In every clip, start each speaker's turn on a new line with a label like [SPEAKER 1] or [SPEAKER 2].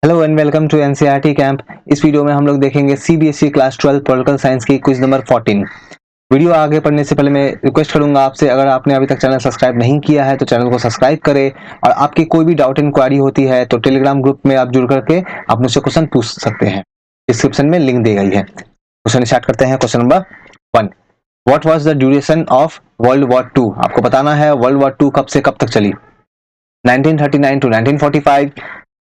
[SPEAKER 1] Hello and welcome to NCERT camp. इस video में हम लोग देखेंगे सीबीएसई क्लास 12 पॉलिटिकल साइंस की क्विज नंबर 14। वीडियो आगे पढ़ने से पहले मैं रिक्वेस्ट करूंगा आपसे, अगर आपने अभी तक चैनल सब्सक्राइब नहीं किया है तो चैनल को सब्सक्राइब करें, और आपकी कोई भी डाउट इंक्वायरी होती है तो टेलीग्राम ग्रुप में आप जुड़ करके आप मुझसे क्वेश्चन पूछ सकते हैं। डिस्क्रिप्शन में लिंक दी गई है। क्वेश्चन स्टार्ट करते हैं। Question number 1, what was the duration of world war 2? आपको बताना है वर्ल्ड वॉर 2 कब से कब तक चली। 1939 to 1945,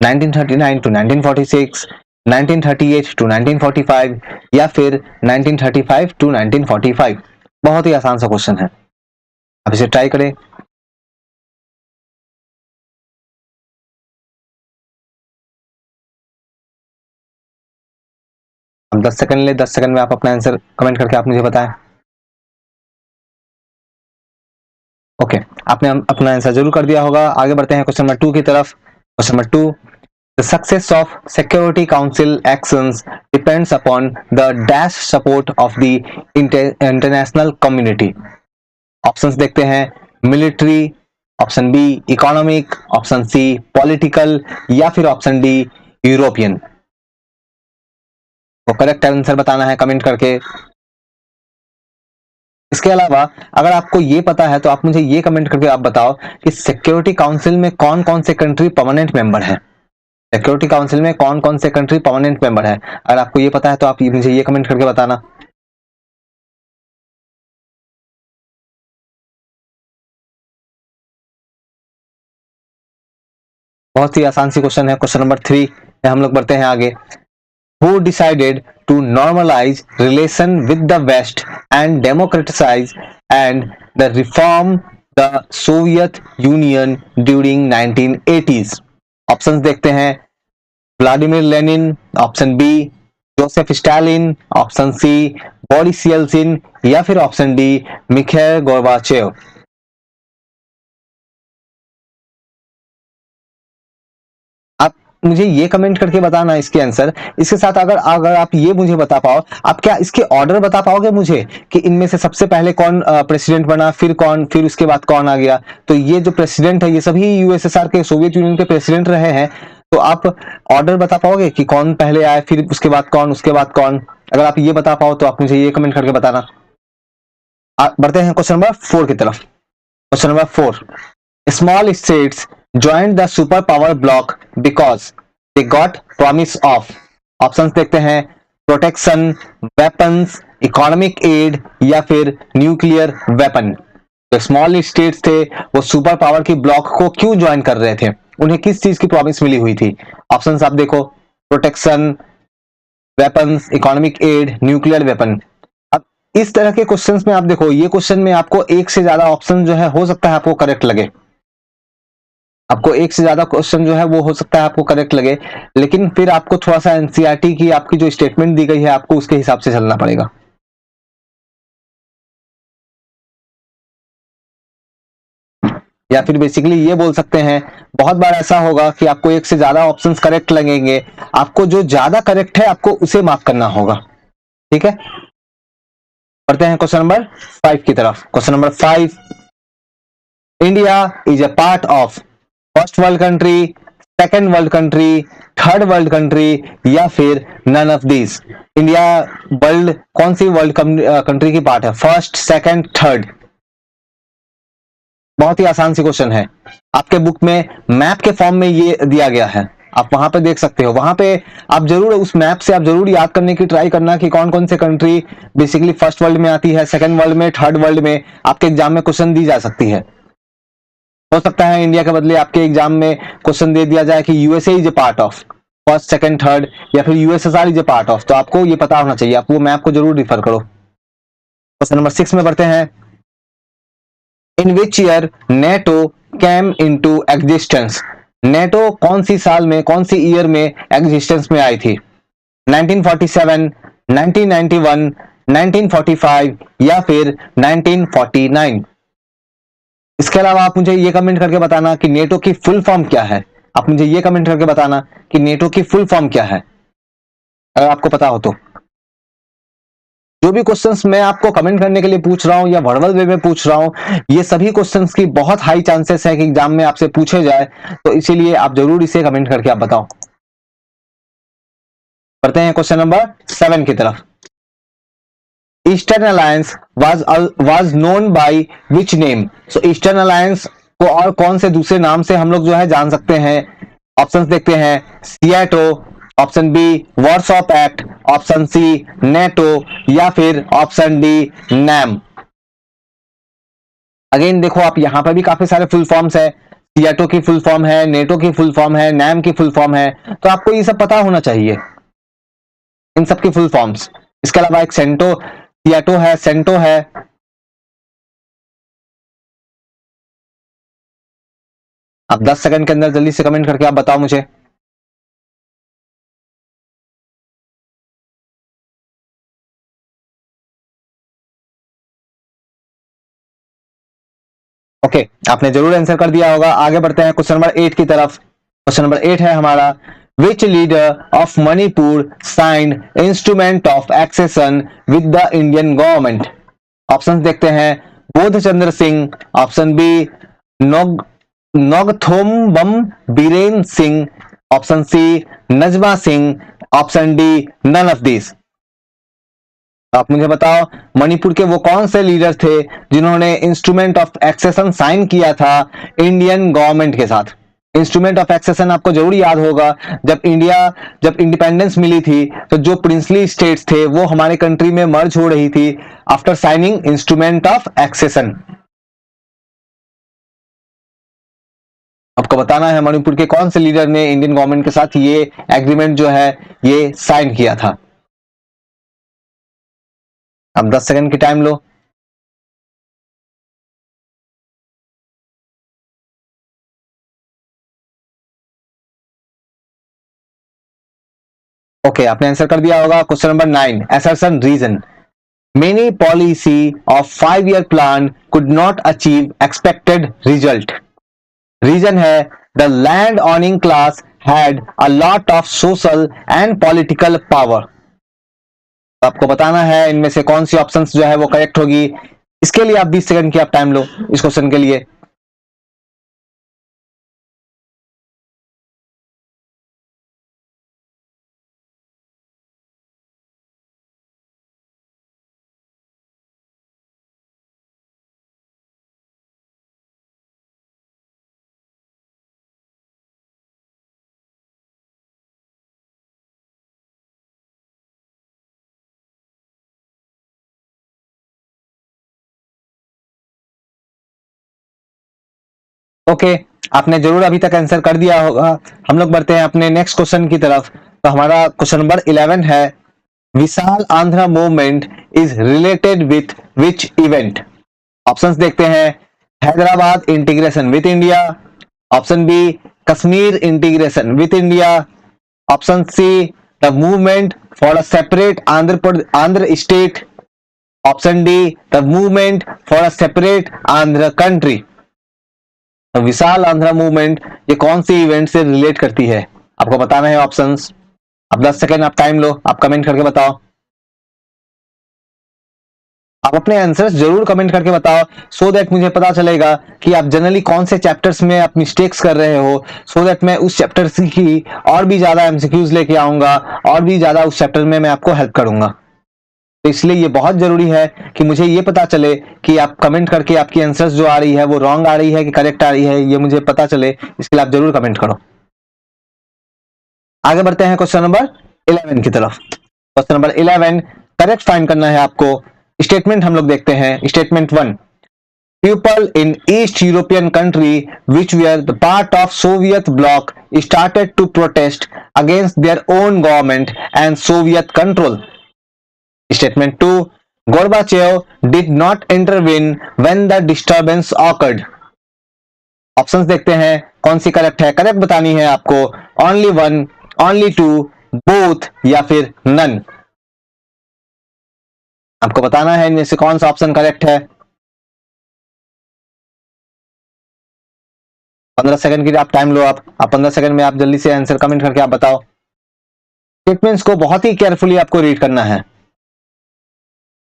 [SPEAKER 1] 1939 to 1946, 1938 to 1945 या फिर 1935 to 1945। बहुत ही आसान सा क्वेश्चन है, आप इसे ट्राई करें। अब 10 सेकंड ले, 10 सेकंड में आप अपना आंसर कमेंट करके आप मुझे बताएं। ओके, आपने अपना आंसर जरूर कर दिया होगा। आगे बढ़ते हैं क्वेश्चन नंबर 2 की तरफ। Question number 2, the success of Security Council actions depends upon the dash support of the international community। Options देखते हैं। Military, option B economic, option C political या फिर ऑप्शन डी यूरोपियन। तो करेक्ट आंसर बताना है comment करके। इसके अलावा अगर आपको ये पता है तो आप मुझे ये कमेंट करके आप बताओ कि सिक्योरिटी काउंसिल में कौन कौन से कंट्री परमानेंट मेंबर है। सिक्योरिटी काउंसिल में कौन कौन से कंट्री परमानेंट मेंबर है, अगर आपको ये पता है तो आप मुझे ये कमेंट करके बताना। बहुत ही आसान सी क्वेश्चन है। क्वेश्चन नंबर 3 में हम लोग बढ़ते हैं आगे। Who decided to normalize relation with the West and democratize and the reform the Soviet Union during 1980s? Options देखते हैं। Vladimir Lenin, option B Joseph Stalin, option C Boris Yeltsin या फिर ऑप्शन डी मिखाइल गोर्बाचेव। आप मुझे ये comment करके बताना इसके आंसर। इसके साथ अगर अगर आप ये मुझे बता पाओ, आप क्या इसके ऑर्डर बता पाओगे मुझे कि इनमें से सबसे पहले कौन प्रेसिडेंट बना, फिर कौन, फिर उसके बाद कौन आ गया। तो ये जो प्रेसिडेंट है ये सभी यूएसएसआर के, सोवियत यूनियन के प्रेसिडेंट रहे हैं। तो आप ऑर्डर बता पाओगे कि कौन पहले आए, फिर उसके बाद कौन, उसके बाद कौन। अगर आप ये बता पाओ तो आप मुझे ये कमेंट करके बताना। बढ़ते हैं क्वेश्चन नंबर 4 की तरफ। Question number 4, small states joined the superpower bloc because they got promise of। Options देखते हैं। प्रोटेक्शन, वेपन्स, इकोनॉमिक एड या फिर न्यूक्लियर वेपन। जो स्मॉल स्टेट्स थे वो सुपर पावर की ब्लॉक को क्यों ज्वाइन कर रहे थे, उन्हें किस चीज की प्रॉमिस मिली हुई थी। ऑप्शंस आप देखो। Protection, weapons, economic aid, nuclear weapon. अब इस तरह के क्वेश्चंस में आप देखो, ये क्वेश्चन में आपको एक से ज्यादा ऑप्शन जो है हो सकता है आपको करेक्ट लगे। आपको एक से ज्यादा क्वेश्चन जो है वो हो सकता है आपको करेक्ट लगे, लेकिन फिर आपको थोड़ा सा एनसीईआरटी की आपकी जो स्टेटमेंट दी गई है आपको उसके हिसाब से चलना पड़ेगा। या फिर बेसिकली ये बोल सकते हैं, बहुत बार ऐसा होगा कि आपको एक से ज्यादा ऑप्शंस करेक्ट लगेंगे, आपको जो ज्यादा करेक्ट है आपको उसे मार्क करना होगा। ठीक है, बढ़ते हैं क्वेश्चन नंबर 5 की तरफ। Question number 5, India is a part of first world country, second world country, third world country या फिर none of this. India world कौन सी वर्ल्ड कंट्री की पार्ट है, फर्स्ट, सेकेंड, थर्ड। बहुत ही आसान सी क्वेश्चन है। आपके बुक में मैप के फॉर्म में ये दिया गया है, आप वहां पे देख सकते हो। वहां पे आप जरूर उस मैप से आप जरूर याद करने की ट्राई करना कि कौन कौन से कंट्री बेसिकली फर्स्ट वर्ल्ड में आती है, सेकेंड वर्ल्ड में, थर्ड वर्ल्ड में। आपके एग्जाम में क्वेश्चन दी जा सकती है। हो सकता है इंडिया के बदले आपके एग्जाम में क्वेश्चन दे दिया जाए कि USA is a part of first, second, third या फिर USSR is a part of. तो आपको ये पता होना चाहिए, आप वो मैप को जरूर रिफर करो। क्वेश्चन नंबर 6 में बढ़ते हैं। In which year NATO came into existence. NATO कौन सी साल में, कौन सी ईयर में एग्जिस्टेंस में आई थी। 1947, 1991, 1945 या फिर 1949। इसके अलावा आप मुझे ये कमेंट करके बताना कि नेटो की फुल फॉर्म क्या है। आप मुझे ये कमेंट करके बताना कि नेटो की फुल फॉर्म क्या है, अगर आपको पता हो तो। जो भी क्वेश्चंस मैं आपको कमेंट करने के लिए पूछ रहा हूं या वर्बल वे में पूछ रहा हूं, ये सभी क्वेश्चंस की बहुत हाई चांसेस है कि एग्जाम में आपसे पूछे जाए, तो इसीलिए आप जरूर इसे कमेंट करके आप बताओ। बढ़ते हैं क्वेश्चन नंबर 7 की तरफ। Eastern alliance was known by which name? So eastern alliance को और कौन से दूसरे नाम से हम लोग जो है जान सकते हैं? ऑप्शंस देखते हैं। SEATO, option B Warsaw Pact, option C NATO, या फिर ऑप्शन डी नैम। अगेन देखो आप यहां पर भी काफी सारे फुल फॉर्म्स है। सियाटो की फुल फॉर्म है, नेटो की फुल फॉर्म है, नैम की फुल फॉर्म है, तो आपको ये सब पता होना चाहिए, इन सब की फुल फॉर्म्स। इसके अलावा एक सेंटो, सियाटो है, सेंटो है। आप 10 सेकंड के अंदर जल्दी से कमेंट करके आप बताओ मुझे। ओके, आपने जरूर आंसर कर दिया होगा। आगे बढ़ते हैं क्वेश्चन नंबर 8 की तरफ। क्वेश्चन नंबर 8 है हमारा, which leader of Manipur signed instrument of accession with the Indian government? Option देखते हैं। Bodhchandra Singh, option B Nongthombam Biren Singh, option C Najma Singh, option D none of this. आप मुझे बताओ मणिपुर के वो कौन से लीडर थे जिन्होंने इंस्ट्रूमेंट ऑफ एक्सेशन साइन किया था इंडियन गवर्नमेंट के साथ? इंस्ट्रूमेंट ऑफ एक्सेशन आपको जरूर याद होगा, जब इंडिपेंडेंस मिली थी तो जो प्रिंसली स्टेट्स थे वो हमारे कंट्री में मर्ज हो रही थी after signing instrument of accession. आपको बताना है मणिपुर के कौन से लीडर ने इंडियन गवर्नमेंट के साथ ये एग्रीमेंट जो है ये साइन किया था। अब 10 सेकंड की टाइम लो। ओके, आपने आंसर कर दिया होगा। Question number 9, assertion reason, many policy of 5 year plan could not achieve expected result. Reason है the land owning class had a lot of social and political power. आपको बताना है इनमें से कौन सी ऑप्शंस जो है वो करेक्ट होगी। इसके लिए आप 20 सेकंड की आप टाइम लो इस क्वेश्चन के लिए। ओके, आपने जरूर अभी तक आंसर कर दिया होगा। हम लोग बढ़ते हैं अपने नेक्स्ट क्वेश्चन की तरफ। तो हमारा क्वेश्चन नंबर 11 है, Vishal Andhra movement is related with which event? Options देखते हैं। Hyderabad integration with India, option B Kashmir integration with India, option C the movement for a separate Andhra state, option D the movement for a separate Andhra country. Vishal Andhra movement ये कौन सी event से relate करती है? आपको बताना है ऑप्शंस। अब 10 सेकंड आप टाइम लो, आप कमेंट करके बताओ। आप अपने आंसर्स जरूर कमेंट करके बताओ, सो दैट मुझे पता चलेगा कि आप जनरली कौन से चैप्टर्स में आप मिस्टेक्स कर रहे हो, सो दैट मैं उस चैप्टर की और भी ज्यादा एमसीक्यूज लेके आऊंगा और भी ज्यादा उस चैप्टर में मैं आपको हेल्प करूंगा। तो इसलिए ये बहुत जरूरी है कि मुझे ये पता चले कि आप कमेंट करके आपकी आंसर्स जो आ रही है वो रॉन्ग आ रही है कि करेक्ट आ रही है, ये मुझे पता चले, इसके लिए आप जरूर कमेंट करो। आगे बढ़ते हैं क्वेश्चन नंबर 11 की तरफ। क्वेश्चन नंबर 11 करेक्ट फाइंड करना है आपको। स्टेटमेंट हम लोग देखते हैं। Statement 1, people in East European country which were the part of Soviet bloc started to protest against their own government and Soviet control. Statement 2, Gorbachev did not intervene when the disturbance occurred. Options देखते हैं कौन सी correct है। Correct बतानी है आपको, only one, only two, both या फिर नन। आपको बताना है इनमें से कौन सा ऑप्शन करेक्ट है। 15 सेकंड की आप टाइम लो। आप 15 सेकंड में आप जल्दी से आंसर कमेंट करके आप बताओ। स्टेटमेंट्स को बहुत ही केयरफुली आपको रीड करना है।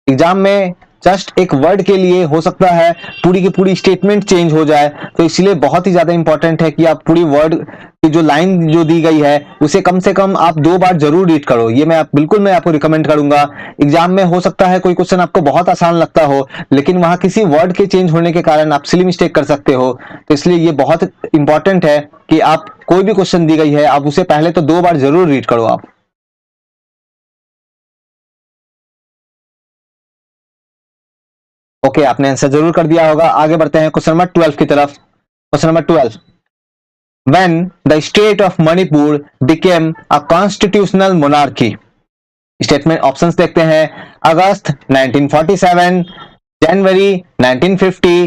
[SPEAKER 1] एग्जाम में जस्ट एक वर्ड के लिए हो सकता है पूरी की पूरी स्टेटमेंट चेंज हो जाए। तो इसलिए बहुत ही ज्यादा इंपॉर्टेंट है कि आप पूरी वर्ड की जो लाइन जो दी गई है उसे कम से कम आप 2 बार जरूर रीड करो। ये बिल्कुल मैं आपको रिकमेंड करूंगा। एग्जाम में हो सकता है कोई क्वेश्चन आपको बहुत आसान लगता हो, लेकिन वहां किसी वर्ड के चेंज होने के कारण आप सिली मिस्टेक कर सकते हो। तो इसलिए ये बहुत इंपॉर्टेंट है कि आप कोई भी क्वेश्चन दी गई है आप उसे पहले तो 2 बार जरूर रीड करो आप। ओके, आपने आंसर जरूर कर दिया होगा। आगे बढ़ते हैं क्वेश्चन नंबर 12 की तरफ। Question number 12, when the state of Manipur became a constitutional monarchy। Statement options देखते हैं। अगस्त 1947, जनवरी 1950,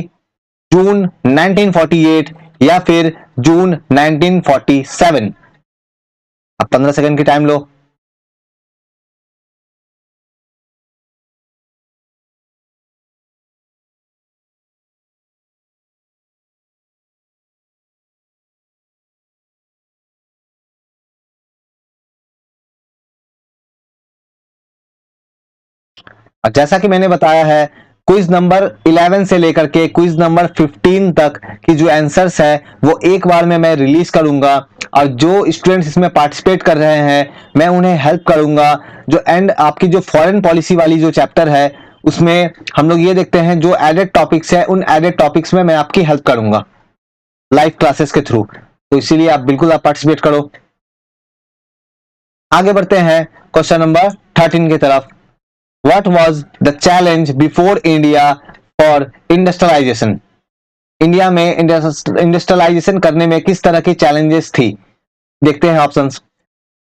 [SPEAKER 1] जून 1948 या फिर जून 1947। अब 15 सेकंड की टाइम लो। जैसा कि मैंने बताया है, क्विज नंबर 11 से लेकर के क्विज नंबर 15 तक की जो आंसर्स है वो एक बार में मैं रिलीज करूंगा, और जो स्टूडेंट्स इसमें पार्टिसिपेट कर रहे हैं मैं उन्हें हेल्प करूंगा। जो एंड आपकी जो फॉरेन पॉलिसी वाली जो चैप्टर है उसमें हम लोग ये देखते हैं जो एडेड टॉपिक्स है, उन एडेड टॉपिक्स में मैं आपकी हेल्प करूंगा लाइव क्लासेस के थ्रू। तो इसीलिए आप बिल्कुल आप पार्टिसिपेट करो। आगे बढ़ते हैं क्वेश्चन नंबर 13 की तरफ। What was the challenge before India for industrialization? India में इंडस्ट्रियलाइजेशन करने में किस तरह की चैलेंजेस थी? देखते हैं options.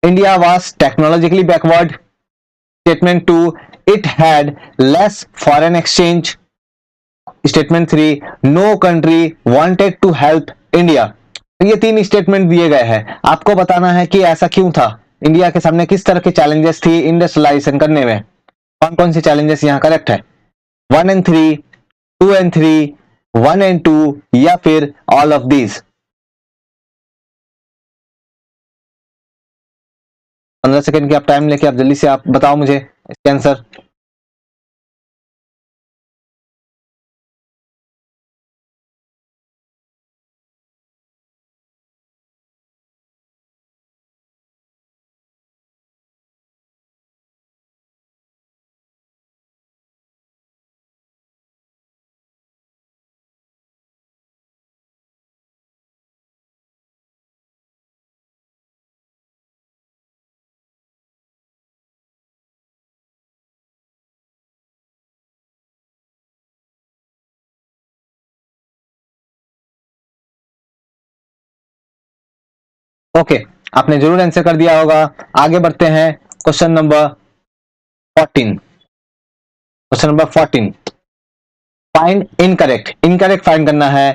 [SPEAKER 1] India was technologically backward. Statement 2, it had less foreign exchange. Statement 3, no country wanted to help India. ये 3 स्टेटमेंट दिए गए हैं, आपको बताना है कि ऐसा क्यों था, इंडिया के सामने किस तरह की चैलेंजेस थी इंडस्ट्रियलाइजेशन करने में। कौन कौन सी चैलेंजेस यहाँ करेक्ट है? 1 and 3, 2 and 3, 1 and 2 या फिर ऑल ऑफ दीज। 15 सेकंड की आप टाइम लेके आप जल्दी से आप बताओ मुझे इसके आंसर। ओके, आपने जरूर आंसर कर दिया होगा। आगे बढ़ते हैं question number 14। Question number 14, find incorrect. Incorrect find करना है।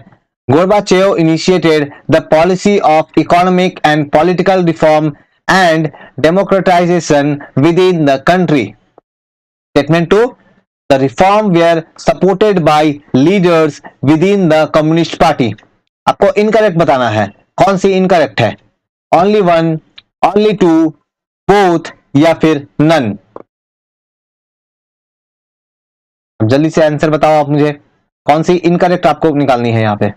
[SPEAKER 1] Gorbachev initiated the policy of economic and political reform and democratisation with in the country. Statement 2, the reform were supported by leaders within the communist party। आपको incorrect बताना है, कौन सी incorrect है? Only 1, only 2, both या फिर none. जल्दी से answer बताओ आप मुझे, कौन सी इनकरेक्ट आपको निकालनी है यहाँ पे।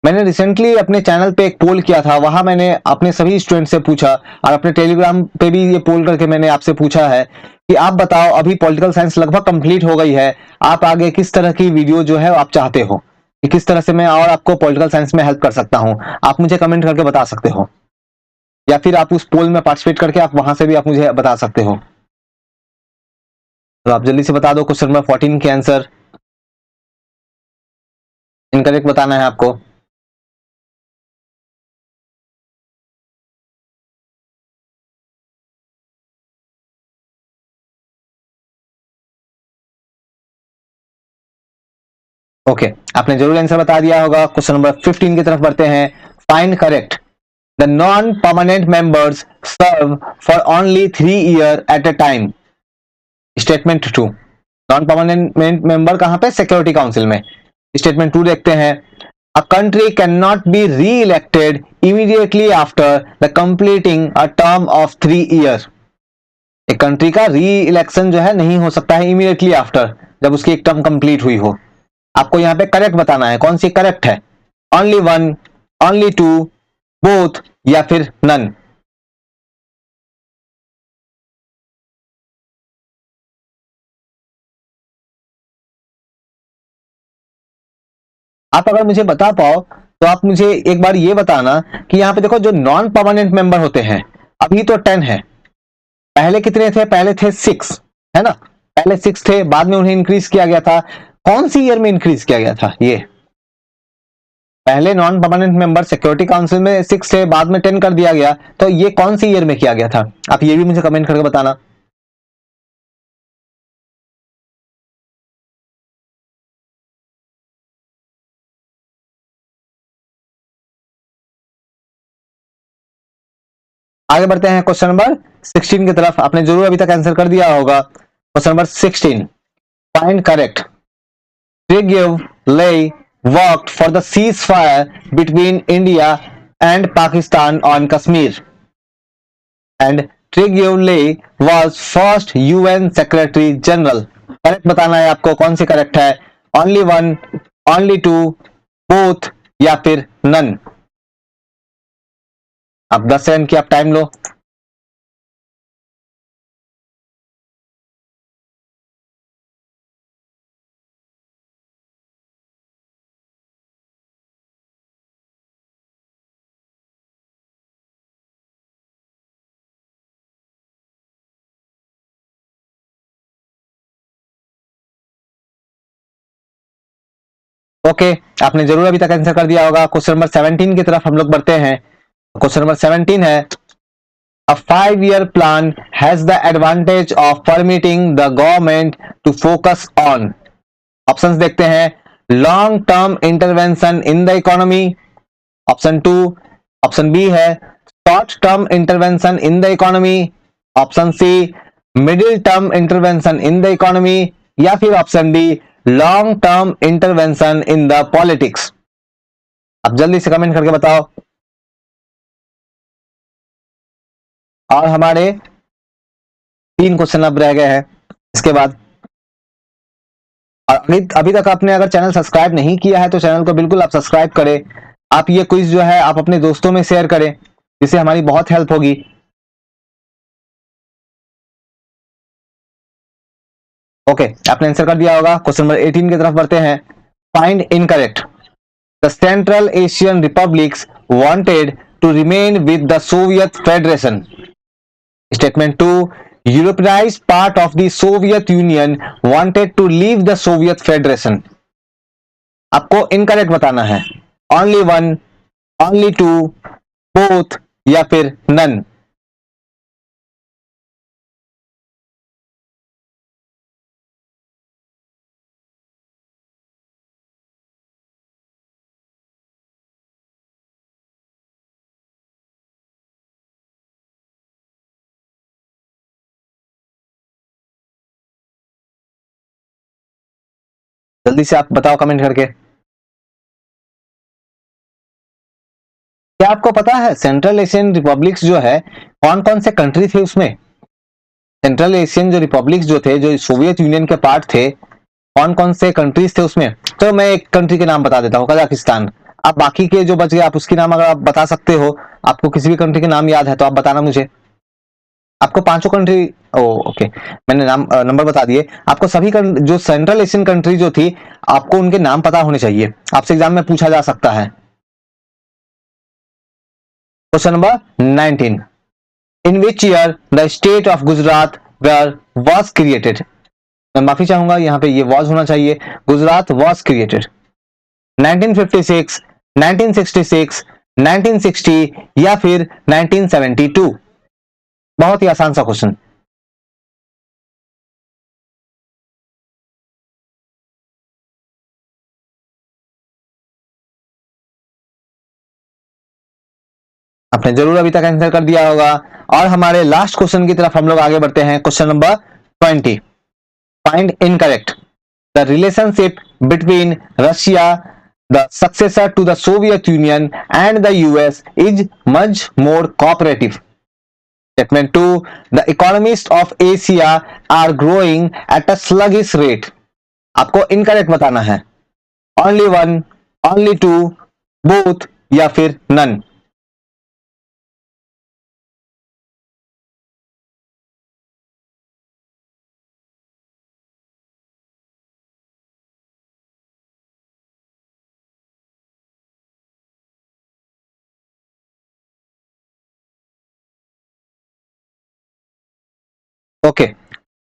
[SPEAKER 1] मैंने रिसेंटली अपने चैनल पे एक पोल किया था, वहां मैंने अपने सभी स्टूडेंट से पूछा, और अपने टेलीग्राम पे भी ये पोल करके मैंने आपसे पूछा है कि आप बताओ, अभी पॉलिटिकल साइंस लगभग कंप्लीट हो गई है, आप आगे किस तरह की वीडियो जो है आप चाहते हो कि किस तरह से मैं और आपको पॉलिटिकल साइंस में हेल्प कर सकता हूं। आप मुझे कमेंट करके बता सकते हो, या फिर आप उस पोल में पार्टिसिपेट करके आप वहां से भी आप मुझे बता सकते हो। तो आप जल्दी से बता दो क्वेश्चन नंबर 14 के आंसर। इनकरेक्ट बताना है आपको। ओके, आपने जरूर आंसर बता दिया होगा। क्वेश्चन नंबर 15 की तरफ बढ़ते हैं। Find correct. The non permanent members serve for only 3 year at a time. Statement 2, non permanent member कहां पे? सिक्योरिटी काउंसिल में। स्टेटमेंट 2 देखते हैं। A country can not be reelected immediately after the completing a term of 3 year. एक country का री election जो है नहीं हो सकता है इमीडिएटली आफ्टर, जब उसकी एक टर्म कंप्लीट हुई हो। आपको यहाँ पे करेक्ट बताना है कौन सी करेक्ट है, only one, only two, both या फिर नन। आप अगर मुझे बता पाओ तो आप मुझे एक बार ये बताना कि यहाँ पे देखो जो नॉन परमानेंट मेंबर होते हैं अभी तो 10 है, पहले कितने थे, पहले थे 6, है ना, पहले 6 थे, बाद में उन्हें इंक्रीज किया गया था। कौन सी ईयर में इंक्रीज किया गया था ये, पहले non permanent member security council में 6 थे, बाद में 10 कर दिया गया, तो ये कौन सी ईयर में किया गया था, आप ये भी मुझे कमेंट करके बताना। आगे बढ़ते हैं क्वेश्चन नंबर 16 की तरफ। आपने जरूर अभी तक आंसर कर दिया होगा। Question number 16, find correct. Triglav Lay worked for the ceasefire between India and Pakistan on Kashmir, and Triglav Lay was first UN Secretary General. Correct बताना है आपको कौन सी करेक्ट है, only one, only two, both या फिर none. आप 10 second की आप टाइम लो। ओके, आपने जरूर अभी तक आंसर कर दिया होगा। क्वेश्चन नंबर 17 की तरफ हम लोग बढ़ते हैं। क्वेश्चन नंबर 17 है, a 5-year plan has the advantage of permitting the government to focus on, options देखते हैं, long term intervention in the economy, option 2, option B है short term intervention in the economy, option C middle term intervention in the economy, या फिर option D long term intervention in the politics. आप जल्दी से comment करके बताओ। और हमारे 3 क्वेश्चन अब रह गए हैं इसके बाद। और अभी तक आपने अगर चैनल सब्सक्राइब नहीं किया है तो चैनल को बिल्कुल आप सब्सक्राइब करें। आप ये क्विज जो है आप अपने दोस्तों में शेयर करें, जिससे हमारी बहुत हेल्प होगी। ओके, आपने आंसर कर दिया होगा। क्वेश्चन नंबर 18 की तरफ बढ़ते हैं। Find incorrect. The Central Asian republics wanted to remain with the Soviet federation. Statement 2, Europeanized part of the Soviet Union wanted to leave the Soviet Federation. आपको इनकरेक्ट बताना है, only one, only two, both या फिर none. जल्दी से आप बताओ comment करके। क्या आपको पता है सेंट्रल एशियन रिपब्लिक्स जो है कौन कौन से कंट्री थे उसमें? सेंट्रल एशियन जो रिपब्लिक्स जो थे, जो सोवियत यूनियन के पार्ट थे, कौन कौन से कंट्रीज थे उसमें? तो मैं एक कंट्री के नाम बता देता हूँ, कजाकिस्तान। आप बाकी के जो बच गए आप उसकी नाम अगर आप बता सकते हो, आपको किसी भी कंट्री के नाम याद है तो आप बताना मुझे। आपको पांचों कंट्री, ओके, मैंने नाम नंबर बता दिए आपको। सभी जो सेंट्रल एशियन कंट्री जो थी आपको उनके नाम पता होने चाहिए, आपसे एग्जाम में पूछा जा सकता है। Question number 19, in which year the state of Gujarat was created. मैं माफी चाहूंगा, यहाँ पे ये वॉज होना चाहिए, गुजरात वॉज क्रिएटेड 1956, 1966, 1960 या फिर 1972। बहुत ही आसान सा क्वेश्चन। आपने जरूर अभी तक आंसर कर दिया होगा। और हमारे लास्ट क्वेश्चन की तरफ हम लोग आगे बढ़ते हैं। Question number 20, find incorrect. The relationship between Russia, the successor to the Soviet Union, and the US is much more cooperative. Statement 2, the economists of Asia are growing at a sluggish rate. आपको incorrect बताना है, only one, only two, both या फिर none. Okay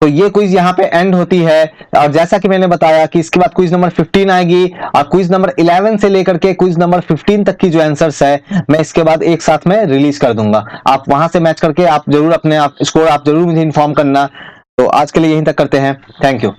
[SPEAKER 1] तो ये quiz यहाँ पे and होती है और जैसा कि मैंने बताया कि इसके बाद क्विज नंबर 15 आएगी और क्विज नंबर 11 से लेकर के क्विज नंबर 15 तक की जो आंसर्स है मैं इसके बाद एक साथ में रिलीज कर दूंगा। आप वहां से मैच करके आप जरूर अपने आप स्कोर आप जरूर मुझे इन्फॉर्म करना। तो आज के लिए यहीं तक करते हैं। Thank you.